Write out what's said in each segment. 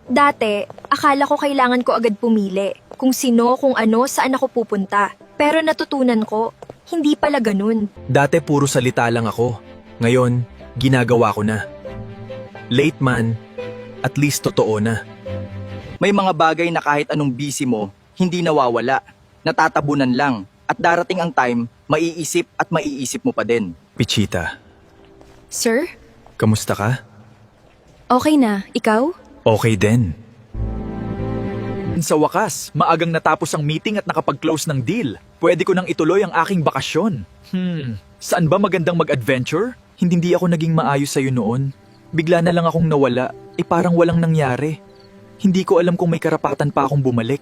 Dati, akala ko kailangan ko agad pumili. Kung sino, kung ano, saan ako pupunta. Pero natutunan ko, hindi pala ganun. Dati puro salita lang ako. Ngayon, ginagawa ko na. Late man, at least totoo na. May mga bagay na kahit anong busy mo, hindi nawawala. Natatabunan lang. At darating ang time, maiisip at maiisip mo pa din. Pichita, Sir? kamusta ka? Okay na. Ikaw? Okay din. Sa wakas, maagang natapos ang meeting at nakapag-close ng deal. Pwede ko nang ituloy ang aking bakasyon. Saan ba magandang mag-adventure? Hindi ako naging maayos sa'yo noon. Bigla na lang akong nawala. Parang walang nangyari. Hindi ko alam kung may karapatan pa akong bumalik.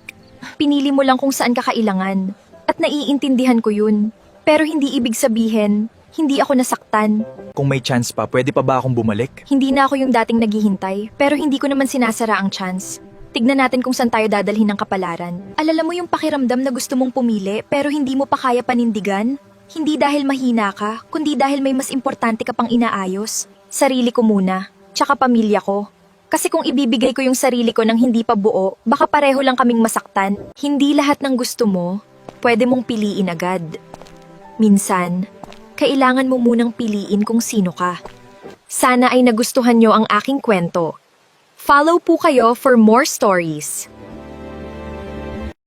Pinili mo lang kung saan ka kailangan. At naiintindihan ko yun. Pero hindi ibig sabihin, hindi ako nasaktan. Kung may chance pa, pwede pa ba akong bumalik? Hindi na ako yung dating naghihintay, pero hindi ko naman sinasara ang chance. Tignan natin kung saan tayo dadalhin ng kapalaran. Alala mo yung pakiramdam na gusto mong pumili pero hindi mo pa kaya panindigan? Hindi dahil mahina ka, kundi dahil may mas importante ka pang inaayos. Sarili ko muna, tsaka pamilya ko. Kasi kung ibibigay ko yung sarili ko ng hindi pa buo, baka pareho lang kaming masaktan. Hindi lahat ng gusto mo, pwede mong piliin agad. Minsan, kailangan mo munang piliin kung sino ka. Sana ay nagustuhan nyo ang aking kwento. Follow po kayo for more stories.